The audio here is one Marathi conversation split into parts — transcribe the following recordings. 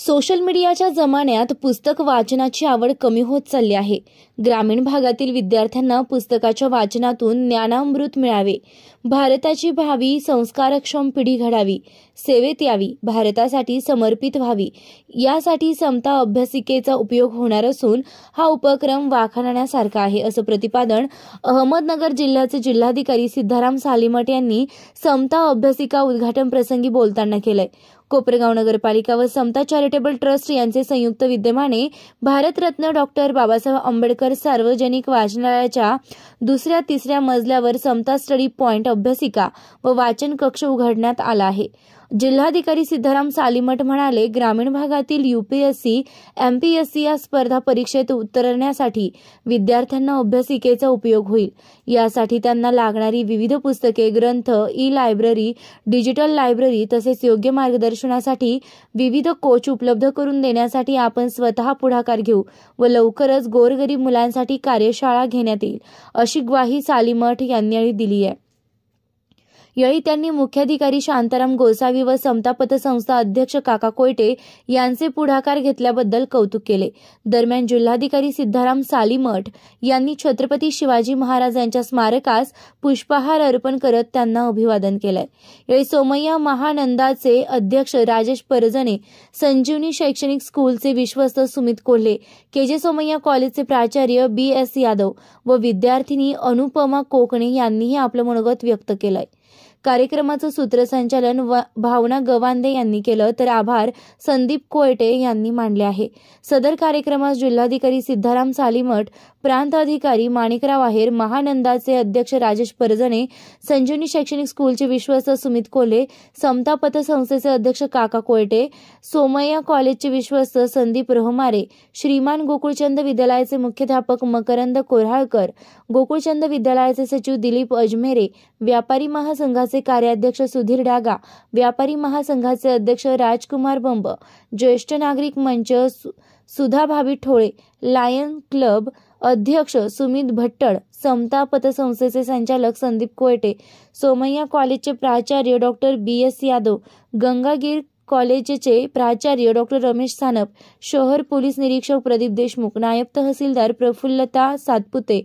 सोशल मीडियाच्या जमान्यात पुस्तक वाचनाची आवड कमी होत चालली आहे। ग्रामीण भागातील विद्यार्थ्यांना पुस्तकाच्या वाचनातून ज्ञानामृत मिळावे, भारताची भावी संस्कारक्षम पिढी घडावी, सेवेत यावी, भारतासाठी समर्पित व्हावी, यासाठी समता अभ्यासिकेचा उपयोग होणार असून हा उपक्रम वाखाणण्यासारखा आहे, असं प्रतिपादन अहमदनगर जिल्ह्याचे जिल्हाधिकारी सिद्धाराम सालीमठ यांनी समता अभ्यासिका उद्घाटन प्रसंगी बोलताना केलंय। कोपरगाव नगरपालिका व समता चॅरिटेबल ट्रस्ट यांचे संयुक्त विद्यमाने भारतरत्न डॉक्टर बाबासाहेब आंबेडकर सार्वजनिक वाचनालयाच्या दुसऱ्या तिसऱ्या मजल्यावर समता स्टडी पॉइंट अभ्यासिका व वाचन कक्ष उघडण्यात आला आहे। जिल्हाधिकारी सिद्धाराम सालीमठ म्हणाले, ग्रामीण भागातील UPSC, MPSC या स्पर्धा परीक्षेत उतरण्यासाठी विद्यार्थ्यांना अभ्यासिकेचा उपयोग होईल। यासाठी त्यांना लागणारी विविध पुस्तके, ग्रंथ, ई-लायब्ररी, डिजिटल लायब्ररी तसेच योग्य मार्गदर्शनासाठी विविध कोच उपलब्ध करून देण्यासाठी आपण स्वतः पुढाकार घेऊ व लवकरच गोरगरीब मुलांसाठी कार्यशाळा घेण्यात येईल, अशी ग्वाही सालीमठ यांनी दिली आहे। यावेळी त्यांनी मुख्याधिकारी शांताराम गोसावी व समता पतसंस्था अध्यक्ष काका कोयटे यांचे पुढाकार घेतल्याबद्दल कौतुक केले। दरम्यान जिल्हाधिकारी सिद्धाराम सालीमठ यांनी छत्रपती शिवाजी महाराज यांच्या स्मारकास पुष्पहार अर्पण करत त्यांना अभिवादन केलंय। यावेळी सोमय्या महानंदाचे अध्यक्ष राजेश परजणे, संजीवनी शैक्षणिक स्कूलचे विश्वस्त सुमित कोल्हे, KJ सोमय्या कॉलेजचे प्राचार्य BS यादव व विद्यार्थिनी अनुपमा कोकणे यांनीही आपलं मनोगत व्यक्त केलंय। कार्यक्रमाचं सूत्रसंचालन भावना गवांदे यांनी केलं, तर आभार संदीप कोयटे यांनी मानले आहे। सदर कार्यक्रमास जिल्हाधिकारी सिद्धाराम सालीमठ, प्रांत अधिकारी माणिकराव आहेर, महानंदाचे अध्यक्ष राजेश परजणे, संजीवनी शैक्षणिक स्कूलचे विश्वस्त सुमित कोल्हे, समता पतसंस्थेचे अध्यक्ष काका कोयटे, सोमय्या कॉलेजचे विश्वस्त संदीप रहमारे, श्रीमान गोकुळचंद विद्यालयाचे मुख्याध्यापक मकरंद कोऱ्हाळकर, गोकुळचंद विद्यालयाचे सचिव दिलीप अजमेरे, व्यापारी महासंघाचे कार्याध्यक्ष सुधीर डागा, व्यापारी महासंघाचे अध्यक्ष राजकुमार बंब, ज्येष्ठ नागरिक मंच सुधा भाभी ठोळे, लायन क्लब अध्यक्ष सुमित भट्टळ, समता पतसंस्थेचे संचालक संदीप कोयटे, सोमय्या कॉलेजचे प्राचार्य डॉक्टर BS यादव, गंगागीर कॉलेजचे प्राचार्य डॉक्टर रमेश सानप, शहर पोलीस निरीक्षक प्रदीप देशमुख, नायब तहसीलदार प्रफुल्लता सातपुते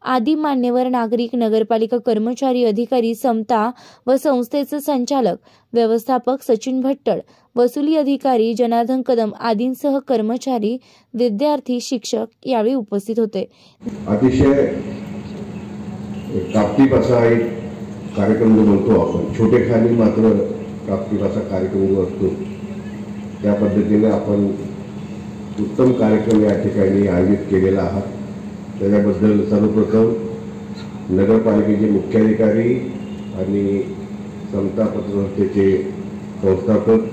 आदी मान्यवर नागरिक, नगरपालिका कर्मचारी, अधिकारी, समता व संस्थेचे संचालक, व्यवस्थापक सचिन भट्टळ, वसुली अधिकारी जनार्दन कदम आदींसह कर्मचारी, विद्यार्थी, शिक्षक यावेळी उपस्थित होते। अतिशय टापटीप असा एक कार्यक्रम जो म्हणतो आपण, छोटे खाली मात्र टापटीप असा कार्यक्रम जो असतो, त्या पद्धतीने आपण उत्तम कार्यक्रम या ठिकाणी आयोजित केलेला आहात। त्याच्याबद्दल सर्वप्रथम नगरपालिकेचे मुख्याधिकारी आणि समता पतसंस्थेचे संस्थापक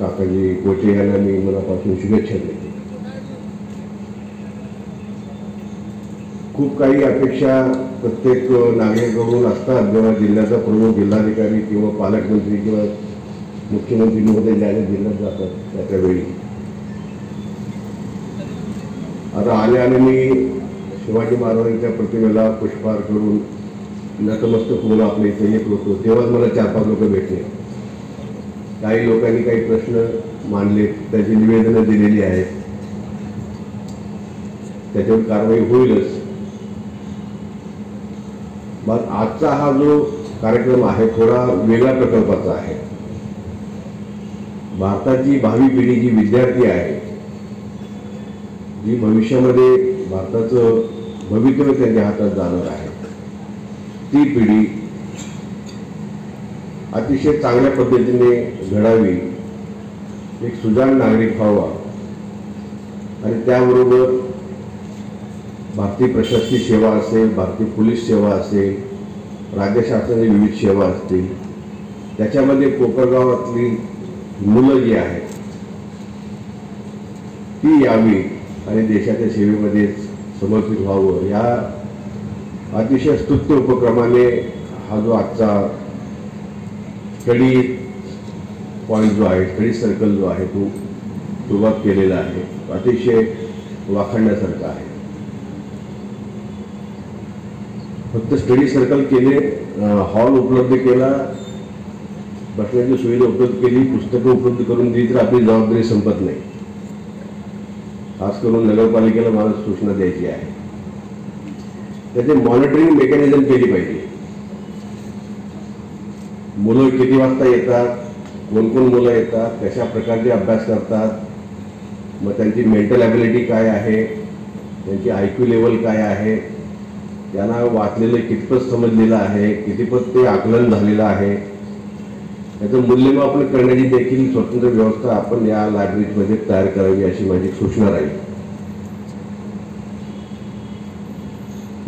काकाजी कोटे यांना मी मनापासून शुभेच्छा देतो। खूप काही अपेक्षा प्रत्येक नागरिकाकडून असतात, जेव्हा जिल्ह्याचा प्रमुख जिल्हाधिकारी किंवा पालकमंत्री किंवा मुख्यमंत्री महोदय ज्याने जिल्ह्यात जातात त्यावेळी। आता आले मी शिवाजी महाराजांच्या प्रतिमेला पुष्पहार करून नतमस्तक होऊन आपल्या इथे येत होतो, तेव्हाच मला 4-5 लोक भेटले। काही लोकांनी काही प्रश्न मांडले, त्याची निवेदनं दिलेली आहेत, त्याच्यावर कारवाई होईलच। मग आजचा हा जो कार्यक्रम आहे थोडा वेगळ्या प्रकल्पाचा आहे। भारताची भावी पिढी जी विद्यार्थी आहे, जी भविष्यामध्ये भारताचं भवितव्य त्यांच्या हातात जाणार आहे, ती पिढी अतिशय चांगल्या पद्धतीने घडावी, एक सुजाण नागरिक व्हावा आणि त्याबरोबर भारतीय प्रशासकीय सेवा असेल, भारतीय पोलीस सेवा असेल, राज्य शासनाची विविध सेवा असतील, त्याच्यामध्ये कोपरगावातली मुलं जी आहेत ती यावी आणि देशाच्या सेवेमध्ये समर्पित व्हावं, या अतिशय स्तुत्य उपक्रमाने हा जो आजचा स्टडी पॉइंट जो आहे, स्टडी सर्कल जो आहे तो सुरुवात केलेला आहे, अतिशय वाखाणण्यासारखा आहे। फक्त स्टडी सर्कल केले, हॉल उपलब्ध केला बसण्याची सुविधा उपलब्ध केली, पुस्तकं उपलब्ध करून दिली तर आपली जबाबदारी संपत नाही. खास करून नगरपालिकेला मला सूचना द्यायची आहे, त्याचे मॉनिटरिंग मेकॅनिझम केली पाहिजे. मुलं किती वाजता येतात, कोण कोण मुलं येतात, कशा प्रकारचे अभ्यास करतात, मग त्यांची मेंटल ॲबिलिटी काय आहे, त्यांची IQ लेवल काय आहे, त्यांना वाचलेलं कितपत समजलेलं आहे, कितीपत ते आकलन झालेलं आहे, त्याचं मूल्यमापन करण्याची देखील स्वतंत्र व्यवस्था आपण या लायब्ररीमध्ये तयार करावी अशी माझी सूचना राहील.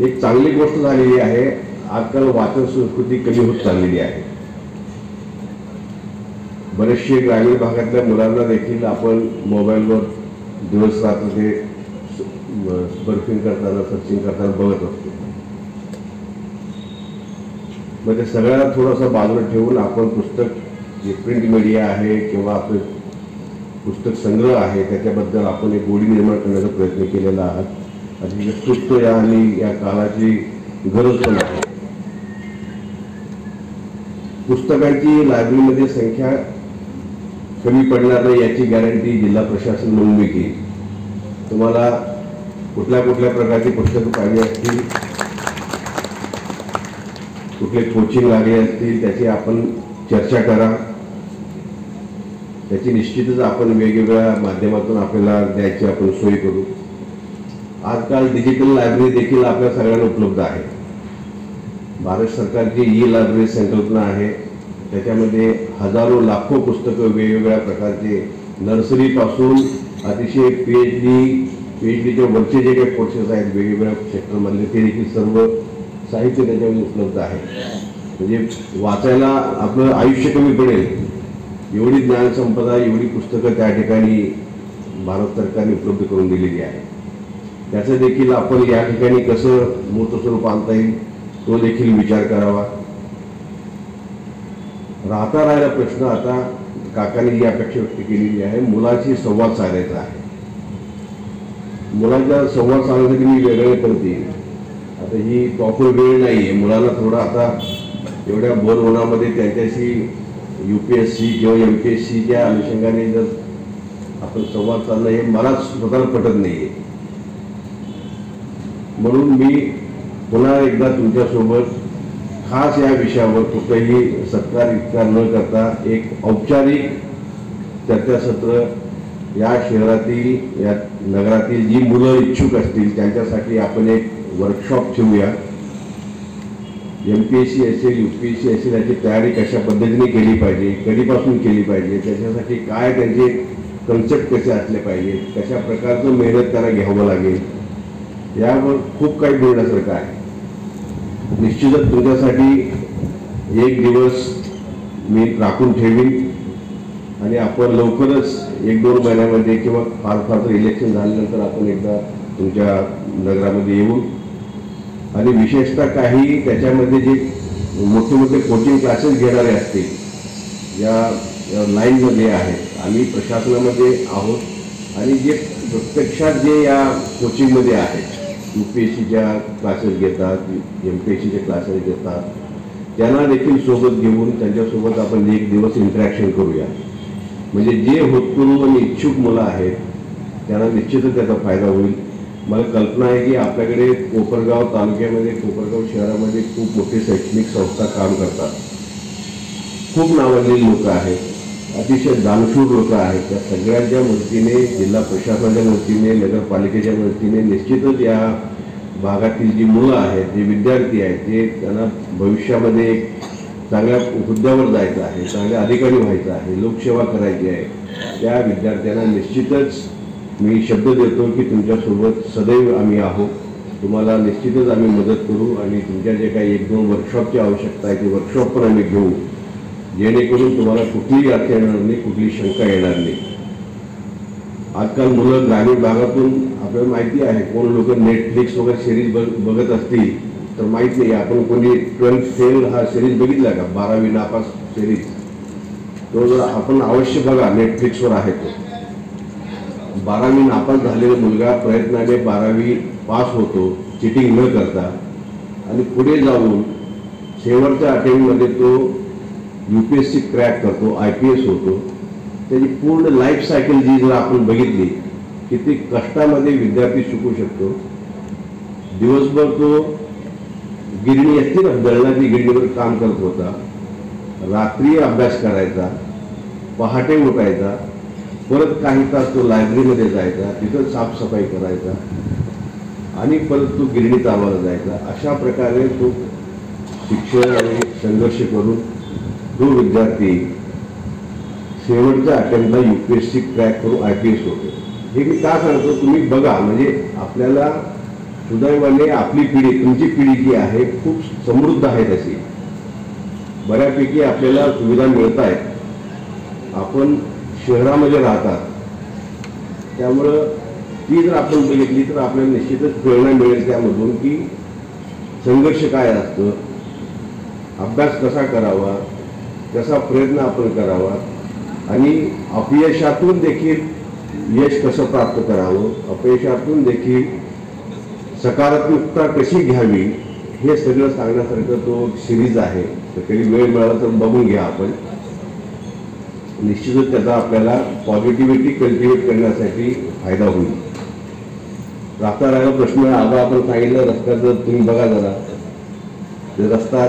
एक चांगली गोष्ट झालेली आहे, आजकाल वाचन संस्कृती कमी होत चाललेली आहे. बरेचसे ग्रामीण भागातल्या मुलांना देखील आपण मोबाईलवर दिवस रात्र ते सर्फिंग करताना सर्चिंग करताना बघत असतो. मग ते सगळ्याला थोडंसं बाजूला ठेवून आपण पुस्तक जे प्रिंट मीडिया आहे किंवा आपले पुस्तक संग्रह आहे त्याच्याबद्दल आपण एक गोडी निर्माण करण्याचा प्रयत्न केलेला आहात. आणि वस्तुत्व आणि या काळाची गरज पण आहे. पुस्तकांची लायब्ररीमध्ये संख्या कमी पडणार नाही याची गॅरंटी जिल्हा प्रशासन म्हणून मी घेईन. तुम्हाला कुठल्या कुठल्या प्रकारची पुस्तकं पाहिजे असतील, कुठले कोचिंग लागले असतील त्याची आपण चर्चा करा. त्याची निश्चितच आपण वेगवेगळ्या माध्यमातून आपल्याला द्यायची आपण सोय करू. आजकाल डिजिटल लायब्ररी देखील आपल्या सगळ्यांना उपलब्ध आहे. भारत सरकारची ई-लायब्ररी संकल्पना आहे, त्याच्यामध्ये हजारो लाखो पुस्तकं वेगवेगळ्या प्रकारचे नर्सरीपासून अतिशय PhDच्या वरचे जे काही कोर्सेस आहेत वेगवेगळ्या सेक्टरमधले ते देखील सर्व साहित्य त्याच्यामध्ये उपलब्ध आहे. म्हणजे वाचायला आपलं आयुष्य कमी पडेल एवढी ज्ञानसंपदा, एवढी पुस्तकं त्या ठिकाणी भारत सरकारने उपलब्ध करून दिलेली आहे. त्याचं देखील आपण या ठिकाणी कसं मूर्त स्वरूप आणता येईल तो देखील विचार करावा. राहिला प्रश्न आता काकांनी ही अपेक्षा व्यक्त केलेली आहे, मुलांशी संवाद साधायचा आहे. मुलांचा संवाद साधण्यासाठी मी वेगळं करते. आता ही प्रॉपर वेळ नाही आहे. मुलांना थोडं आता एवढ्या बोर होण्यामध्ये त्यांच्याशी UPSC किंवा MPSCच्या अनुषंगाने जर आपण संवाद साधणं हे मला स्वतःला पटत नाही आहे. म्हणून मी पुन्हा एकदा तुमच्यासोबत खास या विषयावर कुठेही सत्कार इत्कार न करता एक औपचारिक चर्चासत्र या शहरातील या नगरातील जी मुलं इच्छुक असतील त्यांच्यासाठी आपण एक वर्कशॉप ठेवूया. MPSC असेल UPSC असेल याची तयारी कशा पद्धतीने केली पाहिजे, कधीपासून केली पाहिजे, त्याच्यासाठी काय त्यांचे कन्सेप्ट कसे असले पाहिजे, कशा प्रकारचं मेहनत त्यांना घ्यावं लागेल यावर खूप काही बोलण्यासारखं आहे. निश्चितच तुमच्यासाठी एक दिवस मी राखून ठेवीन आणि आपण लवकरच 1-2 महिन्यामध्ये किंवा फार इलेक्शन झाल्यानंतर आपण एकदा तुमच्या नगरामध्ये येऊन आणि विशेषतः काही त्याच्यामध्ये जे मोठे मोठे कोचिंग क्लासेस घेणारे असतील या लाईनमध्ये आहेत, आम्ही प्रशासनामध्ये आहोत आणि जे प्रत्यक्षात जे या कोचिंगमध्ये आहेत UPSCच्या क्लासेस घेतात, MPSCचे क्लासेस घेतात, त्यांना देखील सोबत घेऊन त्यांच्यासोबत आपण एक दिवस इंटरॅक्शन करूया. म्हणजे जे होतकरू आणि इच्छुक मुलं आहेत त्यांना निश्चितच त्याचा फायदा होईल. मला कल्पना आहे की आपल्याकडे कोपरगाव तालुक्यामध्ये, कोपरगाव शहरामध्ये खूप मोठी शैक्षणिक संस्था काम करतात. खूप नावाजलेली लोक आहेत, अतिशय दानशूर लोक आहेत. त्या सगळ्यांच्या मदतीने, जिल्हा प्रशासनाच्या मदतीने, नगरपालिकेच्या मदतीने निश्चितच या भागातील जी मुलं आहेत, जे विद्यार्थी आहेत, जे त्यांना भविष्यामध्ये एक चांगल्या हुद्द्यावर जायचं आहे, चांगल्या अधिकारी व्हायचं आहे, लोकसेवा करायची आहे, त्या विद्यार्थ्यांना निश्चितच मी शब्द देतो की तुमच्यासोबत सदैव आम्ही आहोत. तुम्हाला निश्चितच आम्ही मदत करू आणि तुमच्या जे काही 1-2 वर्कशॉपची आवश्यकता आहे ते वर्कशॉप पण आम्ही घेऊ, जेणेकरून तुम्हाला कुठलीही अर्थ येणार नाही, कुठली शंका येणार नाही. आजकाल मुलं ग्रामीण भागातून आपल्याला माहिती आहे, कोण लोक नेटफ्लिक्स वगैरे सिरीज बघत असतील तर माहीत नाही. आपण कोणी 12th फेल हा सिरीज बघितला का, 12वी नापास सिरीज, तो जर आपण अवश्य बघा, नेटफ्लिक्सवर आहे तो. 12वी नापास झालेला मुलगा प्रयत्नाने 12वी पास होतो चिटिंग न करता आणि पुढे जाऊन शेवटच्या अटेम्प्टमध्ये तो UPSC क्रॅक करतो, IPS होतो, त्याची पूर्ण लाईफ सायकल जी जर आपण बघितली किती कष्टामध्ये विद्यार्थी शिकू शकतो. दिवसभर तो गिरणी असते ना, दळणाची गिरणीवर काम करत होता, रात्री अभ्यास करायचा, पहाटे उठायचा, परत काही तास तो लायब्ररीमध्ये जायचा, तिथं साफसफाई करायचा आणि परत तो गिरणी चालवायला जायचा. अशा प्रकारे तो शिक्षण आणि संघर्ष करून जो विद्यार्थी शेवटच्या अटेम्प्टला UPSC क्रॅक करून IPS होतो. हे मी का सांगतो तुम्ही बघा, म्हणजे आपल्याला सुदैवाने आपली पिढी, तुमची पिढी जी आहे खूप समृद्ध आहे, तशी बऱ्यापैकी आपल्याला सुविधा मिळत आहेत. आपण शहरामध्ये राहतात, त्यामुळं ती जर आपण बघितली तर आपल्याला निश्चितच प्रेरणा मिळेल त्यामधून की संघर्ष काय असतं, अभ्यास कसा करावा, कसा प्रयत्न आपण करावा आणि अपयशातून देखील यश कसं प्राप्त करावं, अपयशातून देखील सकारात्मकता कशी घ्यावी, हे सगळं सांगण्यासारखं तो सिरीज आहे. तर कधी वेळ मिळाला तर बघून घ्या आपण. निश्चितच त्याचा आपल्याला पॉझिटिव्हिटी कल्टिवेट करण्यासाठी फायदा होईल. राहता राहिला प्रश्न आबा आपण सांगितलं रस्त्याचं, तुम्ही बघा जरा ते रस्ता,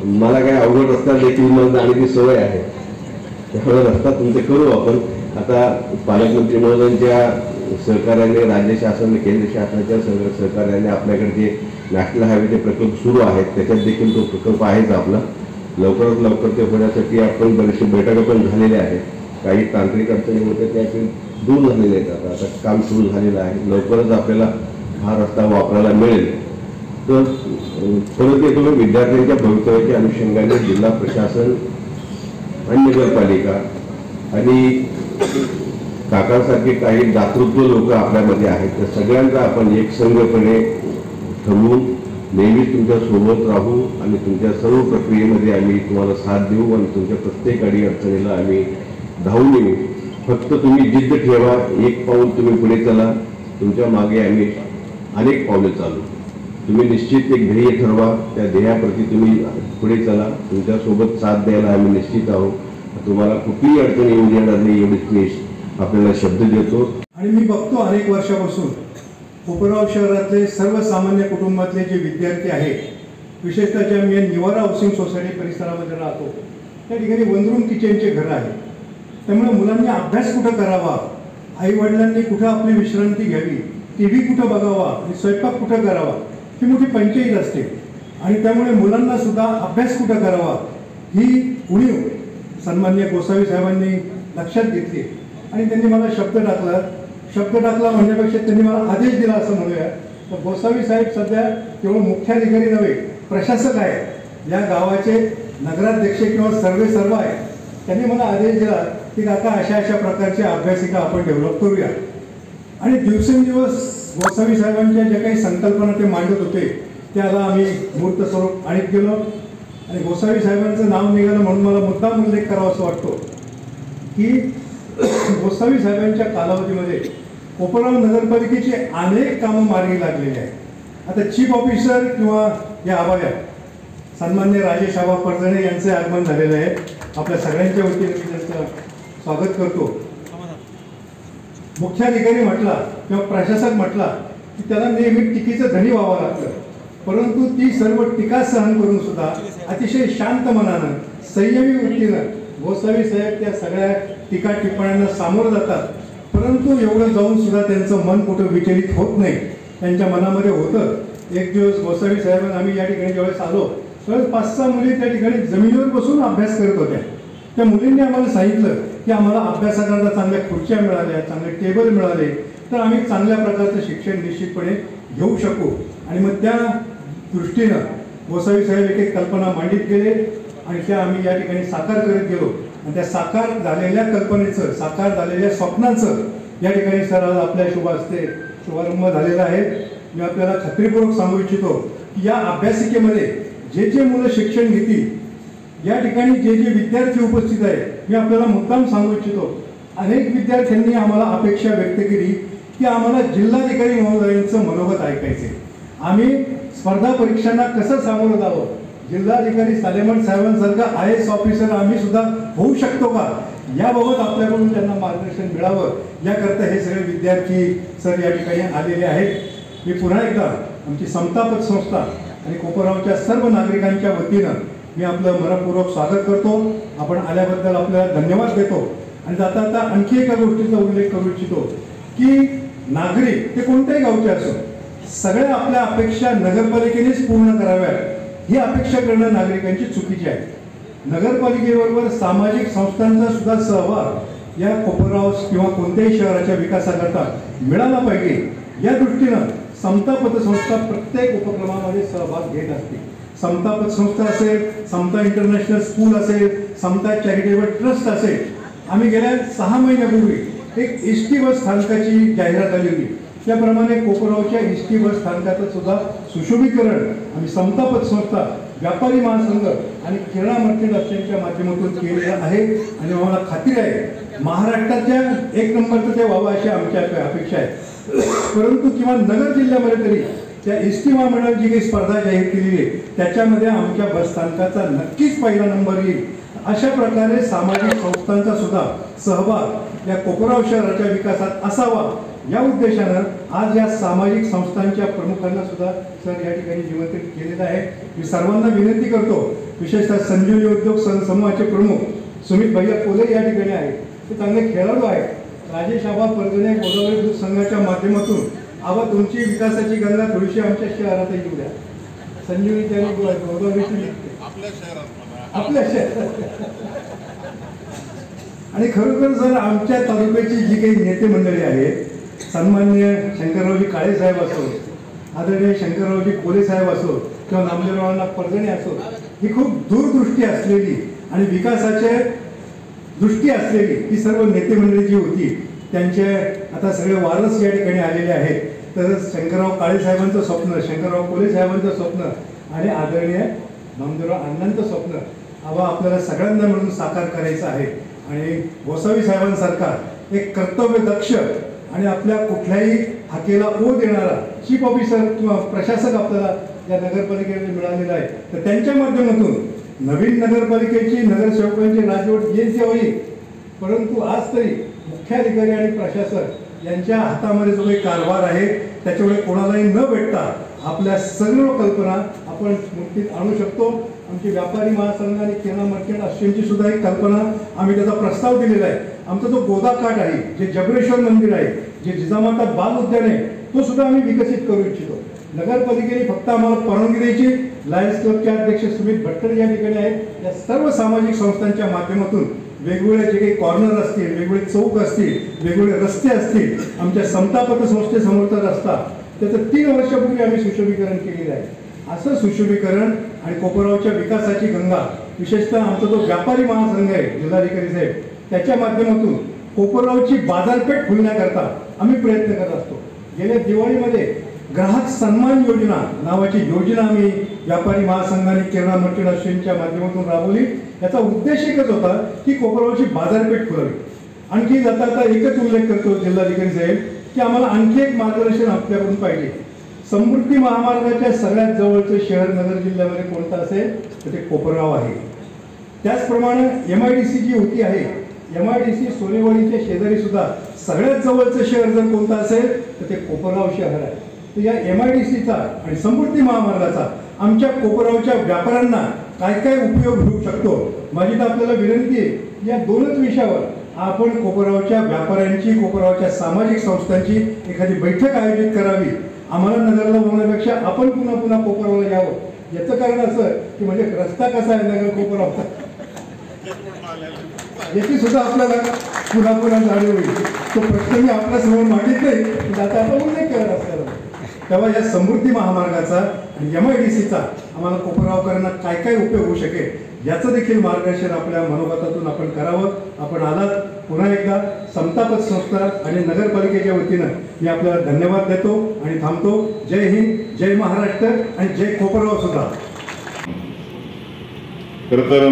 मला काय अवघड रस्ता देखील मला जाण्याची सवय आहे, त्यामुळे रस्ता तुमचे करू आपण. आता पालकमंत्री महोदयांच्या सहकार्याने, राज्य शासन केंद्र शासनाच्या सहकार्याने आपल्याकडे जे नॅशनल हायवेचे प्रकल्प सुरू आहेत, त्याच्यात देखील तो प्रकल्प आहेच आपला. लवकरात लवकर ते होण्यासाठी आपण बरेचसे बैठका पण झालेल्या आहेत. काही तांत्रिक अडचणी होत्या त्या दूर झालेल्या आहेत. आता काम सुरू झालेलं आहे, लवकरच आपल्याला हा रस्ता वापरायला मिळेल. तर परत येतो विद्यार्थ्यांच्या भवितव्याच्या अनुषंगाने जिल्हा प्रशासन आणि नगरपालिका आणि काकांसारखे काही दातृत्व लोक आपल्यामध्ये आहेत, तर सगळ्यांचा आपण एक संघपणे ठरवून नेहमीच तुमच्या सोबत राहू आणि तुमच्या सर्व प्रक्रियेमध्ये आम्ही तुम्हाला साथ देऊ आणि तुमच्या प्रत्येक अडचणीला आम्ही धावून येऊ. फक्त तुम्ही जिद्द ठेवा, एक पाऊल तुम्ही पुढे चला, तुमच्या मागे आम्ही अनेक पावले चालू. तुम्ही निश्चित एक ध्येय ठरवा, त्या ध्येयाप्रती तुम्ही पुढे चला, तुमच्यासोबत साथ द्यायला आम्ही निश्चित आहोत. तुम्हाला कुठलीही अडचण येऊ देणार नाही एवढीच मी आपल्याला शब्द देतो. आणि मी बघतो अनेक वर्षापासून कोपरगाव शहरातले सर्वसामान्य कुटुंबातले जे विद्यार्थी आहेत, विशेषतः ज्या मी निवारा हाऊसिंग सोसायटी परिसरामध्ये राहतो, त्या ठिकाणी वनरूम किचनचे घरं आहेत. त्यामुळे मुलांनी अभ्यास कुठं करावा, आई वडिलांनी कुठं आपली विश्रांती घ्यावी, TV कुठं बघावा आणि स्वयंपाक कुठं करावा, ही मोठी पंचायत असते. आणि त्यामुळे मुलांना सुद्धा अभ्यास कुठं करावा ही उणीव सन्माननीय गोसावी साहेबांनी लक्षात घेतली आणि त्यांनी मला शब्द टाकला म्हणण्यापेक्षा त्यांनी मला आदेश दिला असं म्हणूया. तर गोसावी साहेब सध्या केवळ मुख्याधिकारी नव्हे, प्रशासक आहे, या गावाचे नगराध्यक्ष किंवा सर्व आहे. त्यांनी मला आदेश दिला की काका अशा प्रकारच्या अभ्यासिका आपण डेव्हलप करूया. आणि दिवसेंदिवस गोसावी साहेबांच्या ज्या काही संकल्पना ते मांडत होते त्याला आम्ही मूर्त स्वरूप आणत गेलो. आणि गोसावी साहेबांचं नाव निघालं म्हणून मला मुद्दाम उल्लेख करावा असं वाटतो की गोसावी साहेबांच्या कालावधीमध्ये कोपरगाव नगरपालिकेचे अनेक कामं मार्गी लागलेली आहेत. आता चीफ ऑफिसर किंवा या आबाया सन्मान्य राजेश आबा परजणे यांचे आगमन झालेलं आहे. आपल्या सगळ्यांच्या वतीने मी त्यांचं स्वागत करतो. मुख्याधिकारी म्हटला किंवा प्रशासक म्हटला की त्याला नेहमी टीकेचं धनी व्हावं लागतं, परंतु ती सर्व टीका सहन करून सुद्धा अतिशय शांत मनानं, संयमी वृत्तीनं गोसावी साहेब त्या सगळ्या टीका टिप्पण्यांना सामोरं जातात. परंतु एवढं जाऊन सुद्धा त्यांचं मन कुठं विचलित होत नाही. त्यांच्या मनामध्ये होतं. एक दिवस गोसावी साहेबांना आम्ही या ठिकाणी ज्यावेळेस आलो त्यावेळेस 5-6 मुली त्या ठिकाणी जमिनीवर बसून अभ्यास करत होत्या. त्या मुलींनी आम्हाला सांगितलं की आम्हाला अभ्यासाकरता चांगल्या खुर्च्या मिळाल्या, चांगले टेबल मिळाले, तर आम्ही चांगल्या प्रकारचं शिक्षण निश्चितपणे घेऊ शकू. आणि मग त्या दृष्टीनं गोसावी साहेब एक कल्पना मांडित गेले आणि त्या आम्ही या ठिकाणी साकार करत गेलो. आणि त्या साकार झालेल्या कल्पनेचं, साकार झालेल्या स्वप्नांचं या ठिकाणी सर आज आपल्या शुभ हस्ते शुभारंभ झालेला आहे. मी आपल्याला खात्रीपूर्वक सांगू इच्छितो की या अभ्यासिकेमध्ये जे जे मुलं शिक्षण घेतील, या ठिकाणी जे जे विद्यार्थी उपस्थित आहेत, मी आपल्याला मुद्दाम सांगू इच्छितो, अनेक विद्यार्थ्यांनी आम्हाला अपेक्षा व्यक्त केली की आम्हाला जिल्हाधिकारी महोदयांचं मनोगत ऐकायचे. आम्ही स्पर्धा परीक्षांना कसं सामोरं जावं, जिल्हाधिकारी सालेमन साहेबांसारखा IAS ऑफिसर आम्ही सुद्धा होऊ शकतो का, याबाबत आपल्याकडून त्यांना मार्गदर्शन मिळावं याकरता हे सगळे विद्यार्थी सर या ठिकाणी आलेले आहेत। मी पुन्हा एकदा आमची समता पतसंस्था आणि कोपरगावच्या सर्व नागरिकांच्या वतीनं मी आपलं मनपूर्वक स्वागत करतो। आपण आल्याबद्दल आपल्याला धन्यवाद देतो। आणि आता आणखी एका गोष्टीचा उल्लेख करू इच्छितो की नागरिक ते कोणत्याही गावचे असो, सगळ्या आपल्या अपेक्षा नगरपालिकेनेच पूर्ण कराव्यात ही अपेक्षा करणं नागरिकांची चुकीची आहे। नगरपालिकेबरोबर सामाजिक संस्थांचा सुद्धा सहभाग या कोपरगाव किंवा कोणत्याही शहराच्या विकासाकरता मिळाला पाहिजे, या दृष्टीनं समता पतसंस्था प्रत्येक उपक्रमामध्ये सहभाग घेत असते। समता पतसंस्था असेल, समता इंटरनॅशनल स्कूल असेल, समता चॅरिटेबल ट्रस्ट असेल, आम्ही गेल्या 6 महिन्यापूर्वी एक एसटी बस स्थानकाची जाहिरात आली होती। त्याप्रमाणे कोपरगावच्या एसटी बस स्थानकाचं सुद्धा सुशोभीकरण आम्ही समता पतसंस्था, व्यापारी महासंघ आणि किराणा मर्चंट असोसिएशनच्या माध्यमातून केलेलं आहे। आणि आम्हाला खात्री आहे महाराष्ट्राच्या 1 नंबरचं ते व्हावं अशी आमच्या अपेक्षा आहे। परंतु किंवा नगर जिल्ह्यामध्ये तरी त्या एसटी महामंडळ जी काही स्पर्धा जाहीर केलेली आहे त्याच्यामध्ये आमच्या बसस्थानकाचा नक्कीच पहिला नंबर येईल। अशा प्रकारे सामाजिक संस्थांचा सुद्धा सहभाग या कोपरगाव शहराच्या विकासात असावा या उद्देशानं आज या सामाजिक संस्थांच्या प्रमुखांना सुद्धा सर या ठिकाणी निमंत्रित केलेलं आहे। मी सर्वांना विनंती करतो, विशेषतः संजीवनी उद्योग समूहाचे प्रमुख सुमित भैया कोले या ठिकाणी आहेत, ते चांगले खेळाडू आहेत। राजेश आबा परगणे गोदावरी दूध संघाच्या माध्यमातून आबा तुमची विकासाची गंगा थोडीशी आमच्या शहरात येऊ द्या। संजीवनी आणि गोदावरीची आपल्या शहरात आणि खरोखर जर आमच्या तालुक्याची जी काही नेते मंडळी आहेत, सन्माननीय शंकररावजी काळे साहेब असो, आदरणीय शंकररावजी कोले साहेब असो किंवा नामदेवरावांना परगणे असो, ही खूप दूरदृष्टी असलेली आणि विकासाच्या दृष्टी असलेली ही सर्व नेते मंडळी जी होती त्यांचे आता सगळे वारस या ठिकाणी आलेले आहेत। तर शंकरराव काळे साहेबांचं स्वप्न, शंकरराव कोले साहेबांचं स्वप्न आणि आदरणीय नामदेवराव अण्णांचं स्वप्न आबा आपल्याला सगळ्यांना मिळून साकार करायचं आहे। आणि गोसावी साहेबांसारखा एक कर्तव्यदक्ष आणि आपल्या कुठल्याही हाकेला ओ देणारा चीफ ऑफिसर किंवा प्रशासक आपल्याला या नगरपालिकेने मिळालेला आहे। तर त्यांच्या माध्यमातून नवीन नगरपालिकेची नगरसेवकांची राजवट येईल तेव्हा येईल, परंतु आज तरी मुख्याधिकारी आणि प्रशासक यांच्या हातामध्ये जो काही कारभार आहे त्याच्यामुळे कोणालाही न भेटता आपल्या सर्व कल्पना आपण मुक्तीत आणू शकतो। आमची व्यापारी महासंघ आणि किराणा मर्चंट असोसिएशनची सुद्धा एक कल्पना आम्ही त्याचा प्रस्ताव दिलेला आहे। आमचा जो गोदाकाठ आहे, जे जबरेश्वर मंदिर आहे, जे जिजामाता बाल उद्यान आहे, तो सुद्धा आम्ही विकसित करू इच्छितो। नगरपालिकेने फक्त आम्हाला परवानगी द्यायची। लायन्स क्लबचे अध्यक्ष सुमित भट्टर या ठिकाणी आहेत। या सर्व सामाजिक संस्थांच्या माध्यमातून वेगवेगळे जे काही कॉर्नर असतील, वेगवेगळे चौक असतील, वेगवेगळे रस्ते असतील, आमच्या समता पतसंस्थेसमोरचा रस्ता त्याचं 3 वर्षापूर्वी आम्ही सुशोभीकरण केलेलं आहे। असं सुशोभीकरण आणि कोपरगावच्या विकासाची गंगा, विशेषतः आमचा जो व्यापारी महासंघ आहे जिल्हाधिकारी साहेब, त्याच्या माध्यमातून कोपरगावची बाजारपेठ खुलण्याकरता आम्ही प्रयत्न करत असतो। गेल्या दिवाळीमध्ये ग्राहक सन्मान योजना नावाची योजना आम्ही व्यापारी महासंघ आणि किराणा मर्चंट असोसिएशनच्या माध्यमातून राबवली। याचा उद्देश एकच होता की कोपरगावची बाजारपेठ खुलावी। आणखी आता एकच उल्लेख करतो जिल्हाधिकारी साहेब की आम्हाला आणखी एक मार्गदर्शन आपल्याकडून पाहिजे। समृद्धी महामार्गाच्या सगळ्यात जवळचं शहर नगर जिल्ह्यामध्ये कोणतं असेल तर ते कोपरगाव आहे। त्याचप्रमाणे MIDC जी होती आहे, MIDC सोनेवाडीच्या शेजारी सुद्धा सगळ्यात जवळचं शहर जर कोणतं असेल तर ते कोपरगाव शहर आहे। तर या MIDCचा आणि समृद्धी महामार्गाचा आमच्या कोपरगावच्या व्यापाऱ्यांना काय काय उपयोग होऊ शकतो, माझी तर आपल्याला विनंती आहे या 2च विषयावर आपण कोपरगावच्या व्यापाऱ्यांची, कोपरगावच्या सामाजिक संस्थांची एखादी बैठक आयोजित करावी। आम्हाला नगरला बोलण्यापेक्षा आपण पुन्हा पुन्हा कोपरगावला यावं। याचं कारण असं की म्हणजे रस्ता कसा आहे नगर कोपरगावचा याची सुद्धा आपल्याला पुन्हा पुन्हा जाणीव होईल। तो प्रश्न मी आपल्यासमोर मागितले, आता आपण उल्लेख करत असताना तेव्हा या समृद्धी महामार्गाचा आणि MIDCचा आम्हाला कोपरगावकरांना काय काय उपयोग होऊ शकेल याचं देखील मार्गदर्शन आपल्या मनोगतातून आपण करावं। आपण आलात, पुन्हा एकदा समता पतसंस्था आणि नगरपालिकेच्या वतीनं मी आपल्याला धन्यवाद देतो आणि थांबतो। जय हिंद, जय महाराष्ट्र आणि जय कोपरगाव सुद्धा। खरं तर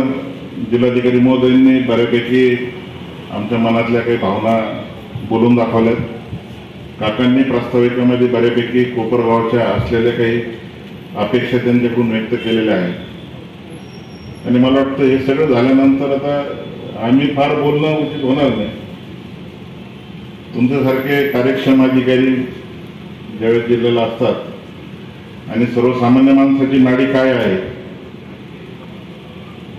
जिल्हाधिकारी महोदयांनी बऱ्यापैकी आमच्या मनातल्या काही भावना बोलून दाखवल्यात। काकांनी प्रास्ताविकामध्ये बऱ्यापैकी कोपरगावच्या असलेल्या काही अपेक्षा त्यांच्याकडून व्यक्त केलेल्या आहेत। आणि मला वाटतं हे सगळं झाल्यानंतर आता आम्ही फार बोलणं उचित होणार नाही. तुमच्यासारखे कार्यक्षम अधिकारी ज्यावेळेस जिल्ह्याला असतात आणि सर्वसामान्य माणसाची नाडी काय आहे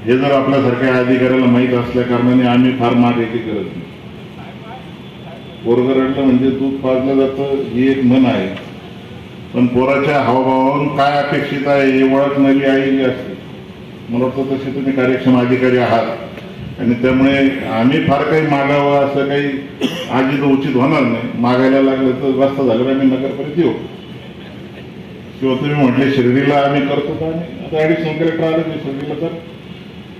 हे जर आपल्यासारख्या अधिकाऱ्याला माहीत असल्या कारणाने आम्ही फार मागायची गरज नाही. पोरगं रडलं म्हणजे दूध पाजलं जातं ही एक म्हण आहे, पण पोराच्या हावभावावरून काय अपेक्षित आहे हे ओळखणारी आई जी असते. मला वाटतं तसे तुम्ही कार्यक्षम अधिकारी आहात आणि त्यामुळे आम्ही फार काही मागावं असं काही आज इथं उचित होणार नाही. मागायला लागलं तर रस्ता झाल्यावर आम्ही नगरपर्यंत येऊ किंवा तुम्ही म्हटले शिर्डीला आम्ही करतो का नाही. आता ॲडिशनल कलेक्टर आले ते शिर्डीला, तर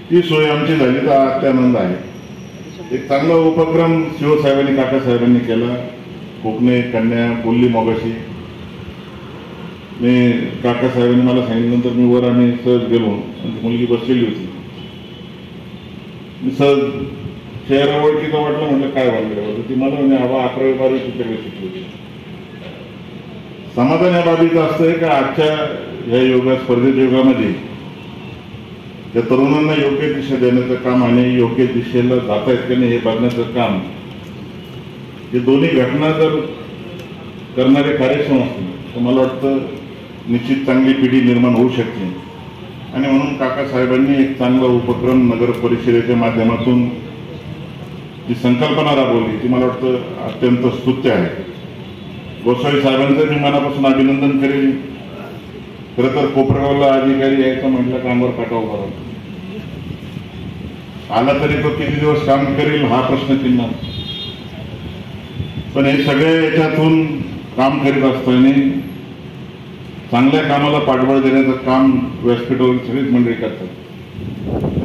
ती सोय आमची झाली तर अत्यानंद आहे. एक चांगला उपक्रम शिवसाहेबांनी काकासाहेबांनी केला. कोकणे कन्या बोलली मगाशी, मी काकासाहेबांनी मला सांगितल्यानंतर मी वर आम्ही सहज गेलो आणि मुलगी बसलेली होती. मी सहज शहरा ओळखीचं वाटलं, म्हटलं काय वाटलं होतं. ती मला म्हणजे 11वी 12वी तुमच्याकडे शिकली होती. समाधान या बाबीचं असतंय का आजच्या ह्या योगा स्पर्धेच्या युगामध्ये त्या तरुणांना योग्य दिशा देण्याचं काम आणि योग्य दिशेला जात आहेत की नाही हे बघण्याचं काम, हे दोन्ही घटना जर करणारे कार्यक्षम असतील तर मला वाटतं निश्चित चांगली पिढी निर्माण होऊ शकते. आणि म्हणून काकासाहेबांनी एक चांगला उपक्रम नगर परिषदेच्या माध्यमातून जी संकल्पना राबवली ती मला वाटतं अत्यंत स्तुत्य आहे. गोसावी साहेबांचं मी मनापासून अभिनंदन करेल. खरं तर कोपरगावला अधिकारी यायचं म्हटलं कामावर काटाव करा आला तरी तो किती दिवस काम करेल हा प्रश्नचिन्ह. पण हे सगळे याच्यातून काम करीत असताना चांगल्या कामाला पाठबळ देण्याचं काम व्यासपीठावर सगळीच मंडळी करतात.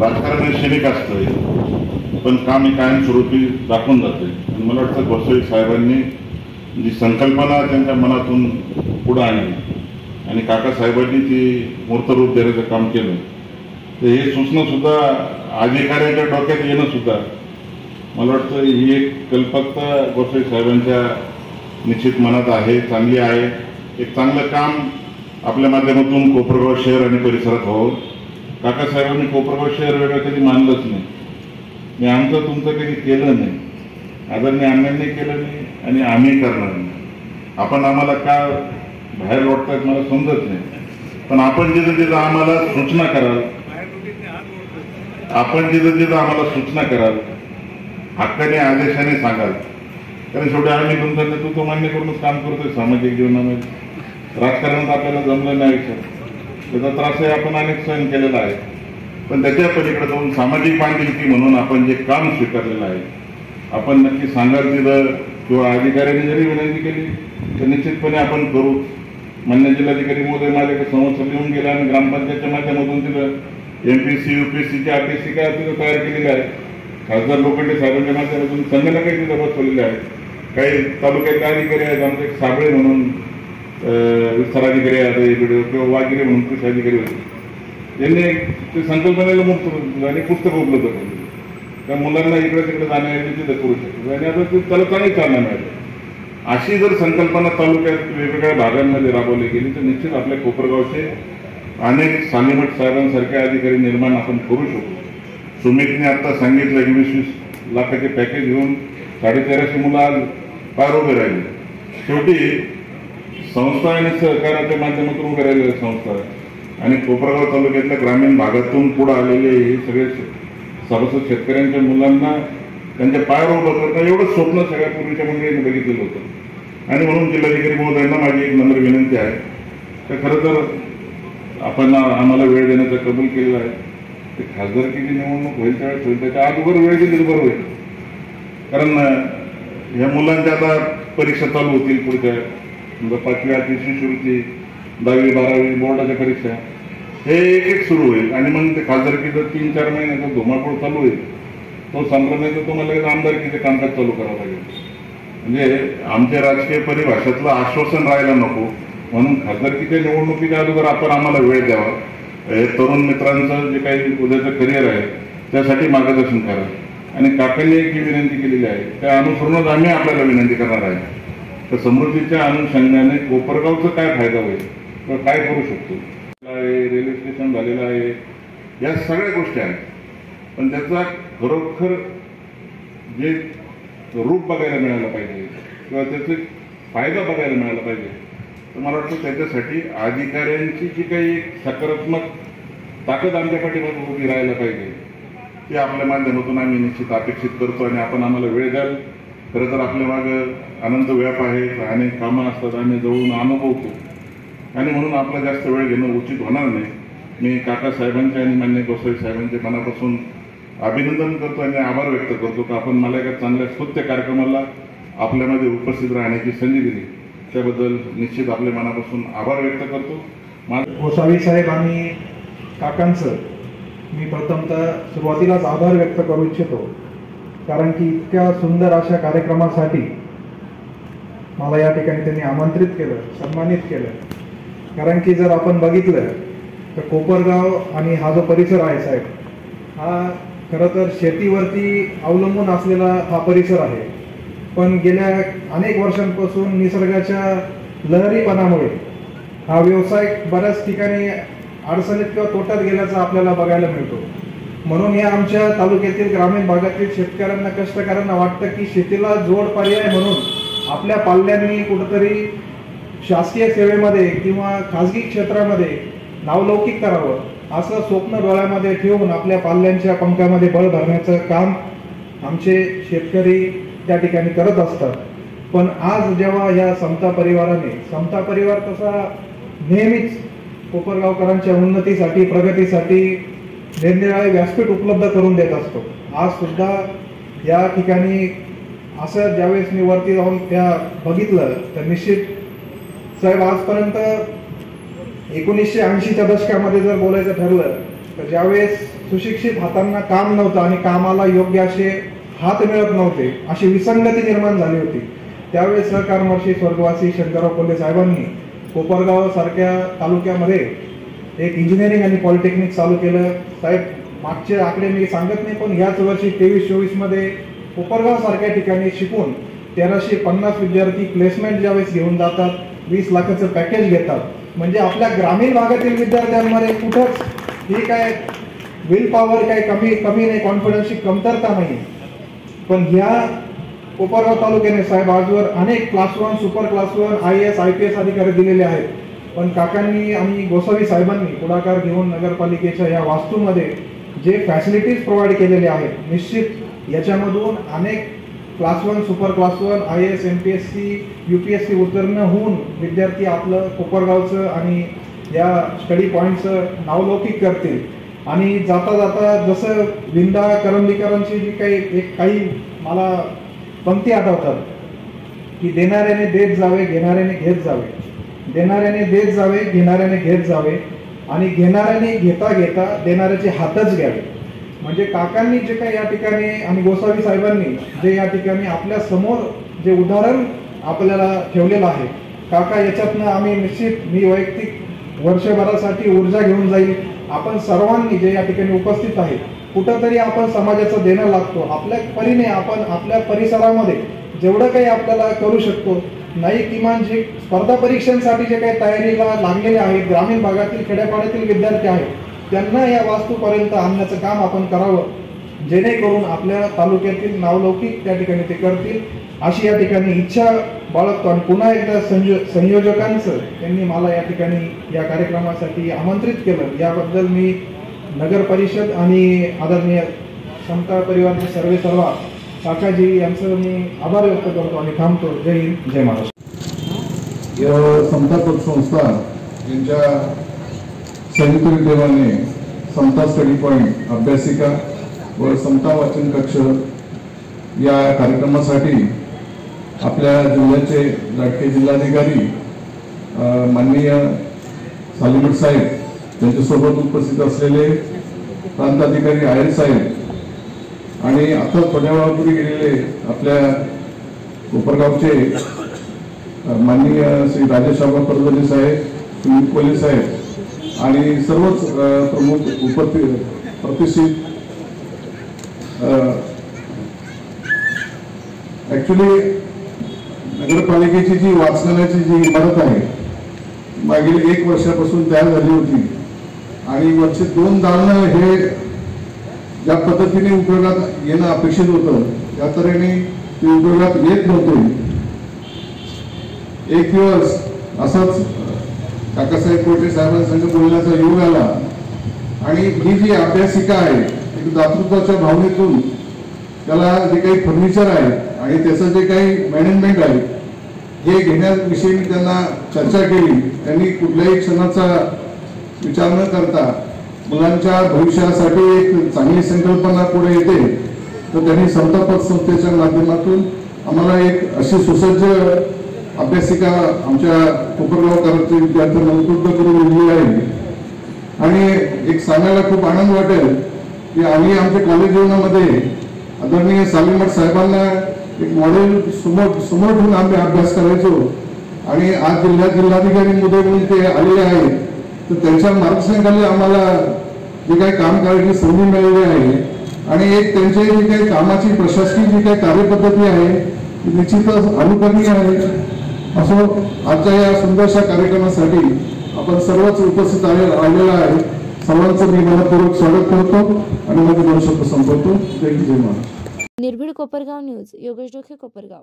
राजकारण क्षणिक असतं पण काम हे कायमस्वरूपी दाखवून जाते. आणि मला वाटतं गोसावी साहेबांनी जी संकल्पना त्यांच्या मनातून पुढे आणली आणि काकासाहेबांनी ती मूर्तरूप देण्याचं काम केलं, तर हे सूचना सुद्धा अधिकाऱ्याच्या डोक्यात येणं सुद्धा मला वाटतं ही एक कल्पकता गोसावी साहेबांच्या निश्चित मनात आहे, चांगली आहे. एक चांगलं काम आपल्या माध्यमातून कोपरगाव शहर आणि परिसरात व्हावं. काकासाहेबांनी कोपरगाव शहर वेगळं कधी मानलंच नाही. मी आमचं तुमचं कधी केलं नाही, आदरणीय अण्णांनी केलं नाही आणि आम्ही करणार नाही. आपण आम्हाला का बाहेर लोटतात मला समजत नाही, पण आपण जिथं तिथं आम्हाला सूचना कराल, आपण जिथं तिथं आम्हाला सूचना कराल, हक्काने आदेशाने सांगाल. कारण शेवटी आम्ही तुमचं नेतृत्व मान्य करूनच काम करतोय सामाजिक जीवनामध्ये. राजकारणात आपल्याला जमलं नाही, त्याचा त्रासही आपण अनेक सहन केलेला आहे. पण त्याच्या पलीकडे जाऊन सामाजिक बांधिलकी म्हणून आपण जे काम स्वीकारलेलं आहे आपण नक्की सांगाल तिथं किंवा अधिकाऱ्यांनी जरी विनंती केली तर निश्चितपणे आपण करू. मान्य जिल्हाधिकारी महोदय माझ्याकडे संवत्सर येऊन गेला आणि ग्रामपंचायतच्या माध्यमातून तिथं MPC UPSC APSC काय तिथं तयार केलेलं आहे. खासदार लोखंडे साहेबांच्या माध्यमातून संगणकही तिथं बसवलेले आहे. काही तालुक्यातले अधिकारी आहेत, आमचे एक साबळे म्हणून विस्ताराधिकारी आहेत इकडे किंवा वागिरे म्हणून कृषी अधिकारी होते, त्यांनी ते संकल्पनेला मुक्त आणि पुस्तक उपलब्ध केली. त्या मुलांना इकडे तिकडे जाण्याऐवजी तिथं करू शकतो आणि आता त्याला चांगली चालना मिळाली. अशी जर संकल्पना तालुक्यात वेगवेगळ्या भागांमध्ये राबवली गेली तर निश्चित आपल्या कोपरगावचे अनेक सालीमठ साहेबांसारखे अधिकारी निर्माण आपण करू शकतो. सुमितने आता सांगितलं की 20-20 लाखाचे पॅकेज घेऊन 1350 मुलं आज पार उभे राहिले. शेवटी संस्था आणि सहकाराच्या माध्यमातून उभे राहिलेल्या संस्था आणि कोपरगाव तालुक्यातल्या ग्रामीण भागातून पुढे आलेले हे सगळे सभासद शेतकऱ्यांच्या मुलांना त्यांच्या पायावर उभं करणं एवढंच स्वप्न सगळ्या पूर्वीच्या मंडळींनी बघितलेलं होतं. आणि म्हणून जिल्हाधिकारी महोदयांना माझी एक नम्र विनंती आहे तर खरं तर आपण आम्हाला वेळ देण्याचा कबूल केलेला आहे. ते खासदारकीची निवडणूक होईल त्यावेळेस होईल, त्याच्या अगोदर वेळ दिली बरं होईल. कारण ह्या मुलांच्या आता परीक्षा चालू होतील पुढच्या 5वी 8वी शिष्यवृत्ती 10वी 12वी बोर्डाच्या परीक्षा हे एक सुरू होईल आणि मग ते खासदारकीचं 3-4 महिन्याचा धुमाकूळ चालू होईल. तो संपला नाही तर तुम्हाला लगेच आमदारकीचे कामकाज चालू करावं लागेल. म्हणजे आमच्या राजकीय परिभाषेतलं आश्वासन राहायला नको म्हणून खासदारकीच्या निवडणुकीच्या अगोदर आपण आम्हाला वेळ द्यावा. हे तरुण मित्रांचं जे काही उद्याचं करिअर आहे त्यासाठी मार्गदर्शन करा. आणि काकांनी एक विनंती केलेली आहे त्या अनुसरूनच आम्ही आपल्याला विनंती करणार आहे. तर समृद्धीच्या अनुषंगाने कोपरगावचा काय फायदा होईल किंवा काय करू शकतो. रेल्वे स्टेशन झालेलं आहे, या सगळ्या गोष्टी आहेत, पण त्याचा खरोखर जे रूप बघायला मिळालं पाहिजे किंवा त्याचे फायदा बघायला मिळाला पाहिजे, तर मला वाटतं त्याच्यासाठी अधिकाऱ्यांची जी काही एक सकारात्मक ताकद आमच्या पाठीमागे उभी राहायला पाहिजे, ते आपल्या माध्यमातून आम्ही निश्चित अपेक्षित करतो. आणि आपण आम्हाला वेळ द्याल. खरं तर आपल्या मागं अनंत व्याप आहेत, अनेक कामं असतात, आम्ही जवळून अनुभवतो आणि म्हणून आपला जास्त वेळ घेणं उचित होणार नाही. मी काका साहेबांचे आणि मान्य गोसावी साहेबांचे मनापासून अभिनंदन करतो आणि आभार व्यक्त करतो की आपण मला एका चांगल्या स्तुत्य कार्यक्रमाला आपल्यामध्ये उपस्थित राहण्याची संधी दिली, त्याबद्दल निश्चित आपल्या मनापासून आभार व्यक्त करतो. गोसावी साहेब आणि काकांचं मी प्रथमतः सुरुवातीलाच आभार व्यक्त करू इच्छितो, कारण की इतक्या सुंदर अशा कार्यक्रमासाठी मला या ठिकाणी त्यांनी आमंत्रित केलं, सन्मानित केलं. कारण की जर आपण बघितलं तर कोपरगाव आणि हा जो परिसर आहे साहेब, हा खरं तर शेतीवरती अवलंबून असलेला हा परिसर आहे. पण गेल्या अनेक वर्षांपासून निसर्गाच्या लहरीपणामुळे हा व्यवसाय बऱ्याच ठिकाणी अडचणीत किंवा तोट्यात गेल्याचा आपल्याला बघायला मिळतो. म्हणून या आमच्या तालुक्यातील ग्रामीण भागातील शेतकऱ्यांना, कष्टकऱ्यांना वाटतं की शेतीला जोड पर्याय म्हणून आपल्या पाल्यांनी कुठंतरी शासकीय सेवेमध्ये किंवा खाजगी क्षेत्रामध्ये नावलौकिक करावं, असं स्वप्न डोळ्यामध्ये ठेवून आपल्या पाल्यांच्या पंखामध्ये बळ भरण्याचं काम आमचे शेतकरी त्या ठिकाणी करत असतात. पण आज जेव्हा या समता परिवाराने, समता परिवार तसा नेहमीच कोपरगावकरांच्या उन्नतीसाठी, प्रगतीसाठी निरनिराळे व्यासपीठ उपलब्ध करून देत असतो. आज सुद्धा या ठिकाणी असं ज्यावेळेस मी वरती जाऊन त्या बघितलं तर निश्चित साहेब, आजपर्यंत 1980च्या दशकामध्ये जर बोलायचं ठरलं तर ज्यावेळेस सुशिक्षित हातांना काम नव्हतं आणि कामाला योग्य असे हात मिळत नव्हते, अशी विसंगती निर्माण झाली होती, त्यावेळेस सहकारमर्षी स्वर्गवासी शंकरराव कोल्हे साहेबांनी कोपरगाव सारख्या तालुक्यामध्ये एक इंजिनिअरिंग आणि पॉलिटेक्निक चालू केलं. साहेब, मागचे आकडे मी सांगत नाही, पण याच वर्षी 23-24 मध्ये कोपरगाव सारख्या ठिकाणी शिकून 1350 विद्यार्थी प्लेसमेंट ज्यावेळेस घेऊन जातात, 20 लाखाचं पॅकेज घेतात. म्हणजे आपल्या ग्रामीण भागातील विद्यार्थ्यांमध्ये कुठंच ही काय विल पॉवर काय कमी नाही, कॉन्फिडन्सची कमतरता नाही. पण ह्या कोपरगाव तालुक्याने साहेब आजवर अनेक class 1, super class 1 IAS IPS अधिकारी दिलेले आहेत. पण काकांनी आणि गोसावी साहेबांनी पुढाकार घेऊन नगरपालिकेच्या या वास्तूमध्ये जे फॅसिलिटीज प्रोव्हाइड केलेले आहेत, निश्चित याच्यामधून अनेक class 1, super class 1 IAS MPSC UPSC उत्तीर्ण होऊन विद्यार्थी आपलं कोपरगावचं आणि या स्टडी पॉईंटचं नावलौकिक करतील. आणि जाता जाता जसं विंदा करंदीकरांची जी काही मला पंक्ती आठवतात की देणाऱ्याने देत जावे, घेणाऱ्याने घेत जावे, देणाऱ्याने देत जावे, घेणाऱ्याने घेत जावे आणि घेणाऱ्याने घेता घेता देणाऱ्याचे हातच घ्यावे. म्हणजे काकांनी जे काही या ठिकाणी आणि गोसावी साहेबांनी जे या ठिकाणी आपल्या समोर जे उदाहरण आपल्याला ठेवलेलं आहे, काका याच्यातनं आम्ही निश्चित, मी वैयक्तिक वर्षभरासाठी ऊर्जा घेऊन जाईल. आपण सर्वांनी जे या ठिकाणी उपस्थित आहे, कुठंतरी आपण समाजाचं देणं लागतो. आपल्या परीने आपण आपल्या परिसरामध्ये जेवढं काही आपल्याला करू शकतो, नाही किमान जे स्पर्धा परीक्षांसाठी जे काही तयारीला लागलेले आहेत, ग्रामीण भागातील खेड्यापाड्यातील विद्यार्थी आहेत, त्यांना या वास्तूपर्यंत आणण्याचं काम आपण करावं, जेणेकरून आपल्या तालुक्यातील नावलौकिक त्या ठिकाणी ते करतील, अशी या ठिकाणी इच्छा बाळगतो. आणि पुन्हा एकदा संयोजकांचं त्यांनी मला या ठिकाणी या कार्यक्रमासाठी आमंत्रित केलं, याबद्दल मी नगर परिषद आणि आदरणीय समता परिवारचे सर्वेसर्वा काकाजी यांचं मी आभार व्यक्त करतो आणि थांबतो. जय हिंद, जय महाराष्ट्र. या समता पतसंस्था यांच्या संयुक्त विद्यमाने समता स्टडी पॉईंट अभ्यासिका व समता वाचन कक्ष या कार्यक्रमासाठी आपल्या जिल्ह्याचे लाडके जिल्हाधिकारी माननीय सालीमठ साहेब, त्यांच्यासोबत उपस्थित असलेले प्रांताधिकारी आयर साहेब आणि आता थोड्या वेळापूर्वी गेलेले आपल्या कोपरगावचे माननीय श्री राजेश परदनी साहेब, सुनील कोल्हे साहेब आणि सर्वच प्रमुख प्रतिष्ठित. ऍक्च्युली नगरपालिकेची जी वाचनालयाची जी इमारत आहे, मागील 1 वर्षापासून तयार झाली होती आणि वरचे 2 दालनं हे ज्या पद्धतीने उपयोगात येणं अपेक्षित होतं त्या तऱ्हेने ते उपयोगात येत नव्हते. एक दिवस असाच काकासाहेब कोटे साहेबांसंग बोलण्याचा योग आला आणि ही जी अभ्यासिका आहे एक दातृत्वाच्या भावनेतून त्याला जे काही फर्निचर आहे आणि त्याचं जे काही मॅनेजमेंट आहे हे घेण्याविषयी मी त्यांना चर्चा केली. त्यांनी कुठल्याही क्षणाचा विचार न करता मुलांच्या भविष्यासाठी एक चांगली संकल्पना पुढे येते तर त्यांनी समता पतसंस्थेच्या माध्यमातून आम्हाला एक अशी सुसज्ज अभ्यासिका आमच्या कोपरगावकरांच्या विद्यार्थ्यांना उपलब्ध करून दिली आहे. आणि एक सांगायला खूप आनंद वाटेल की आम्ही आमच्या कॉलेज जीवनामध्ये आदरणीय सालीमठ साहेबांना एक मॉडेल समोर ठेवून आम्ही अभ्यास करायचो आणि आज जिल्हाधिकारी मुदे म्हणून ते आलेले आहेत तर त्यांच्या मार्गदर्शनाखाली आम्हाला जे काही काम करायची संधी मिळालेली आहे आणि एक त्यांचे जी काही कामाची प्रशासकीय जी काही कार्यपद्धती आहे ती निश्चितच अनुकरणीय आहे. असो आजच्या या सुंदरशा कार्यक्रमासाठी आपण सर्वच उपस्थित राहिलेला आहे. सर्वांचं मी मनपूर्वक स्वागत करतो आणि माझे 2 शब्द संपवतो. जय हिंद जय महाराष्ट्र. निर्भीड कोपरगाव न्यूज, योगेश डोके, कोपरगाव.